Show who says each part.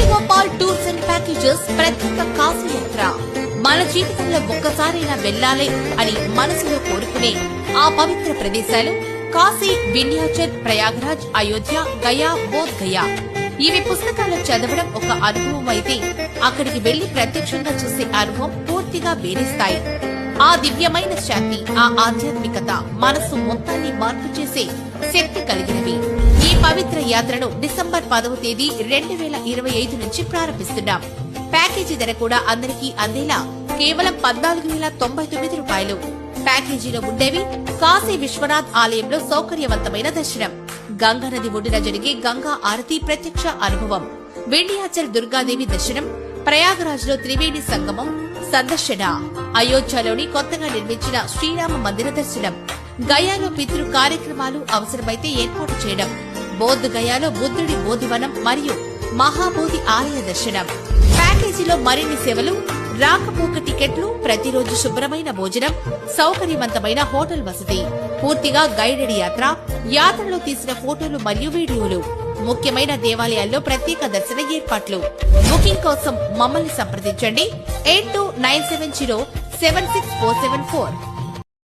Speaker 1: Venugopal tours and packages ప్రత్యేక కాశీ యాత్ర. మన జీవితంలో ఒక్కసారైనా వెళ్లాలి అని మనసులో కోరుకునే ఆ పవిత్ర ప్రదేశాలు కాశీ, వింధ్యాచల్, ప్రయాగ్రాజ్, అయోధ్య, గయా, బోధ్ గయా. ఇవి పుస్తకాలు చదవడం ఒక అనుభవం అయితే అక్కడికి వెళ్లి ప్రత్యక్షంగా చూసే అనుభవం పూర్తిగా వేరే స్థాయి. ఆ దివ్యమైన శాంతి, ఆ ఆధ్యాత్మికత మనసు మొత్తాన్ని మార్పు చేసే శక్తి కలిగినవి. ఈ పవిత్ర యాత్రను డిసెంబర్ 10వ తేదీ 2025 నుంచి ప్రారంభిస్తున్నాం. ప్యాకేజీ ధర కూడా అందరికీ అందేలా కేవలం 14,099 రూపాయలు. ప్యాకేజీలో ఉండేవి కాశీ విశ్వనాథ్ ఆలయంలో సౌకర్యవంతమైన దర్శనం, గంగానది ఒడ్డున జరిగే గంగా ఆరతి ప్రత్యక్ష అనుభవం, వింధ్యాచల్ దుర్గాదేవి దర్శనం, ప్రయాగరాజ్ లో త్రివేణి సంగమం సందర్శన, అయోధ్యలోని కొత్తగా నిర్మించిన శ్రీరామ మందిర దర్శనం, గయాలో పితృ కార్యక్రమాలు అవసరమైతే ఏర్పాటు చేయడం, బోధ్ గయాలో బుద్ధుడి బోధివనం మరియు మహాబోధి ఆలయ దర్శనం. ప్యాకేజీలో మరిన్ని సేవలు, రాకపోక టికెట్లు, ప్రతిరోజు శుభ్రమైన భోజనం, సౌకర్యవంతమైన హోటల్ వసతి, పూర్తిగా గైడెడ్ యాత్ర, యాత్రలో తీసిన ఫోటోలు మరియు వీడియోలు, ముఖ్యమైన దేవాలయాల్లో ప్రత్యేక దర్శన ఏర్పాట్లు. బుకింగ్ కోసం మమ్మల్ని సంప్రదించండి 8297076474.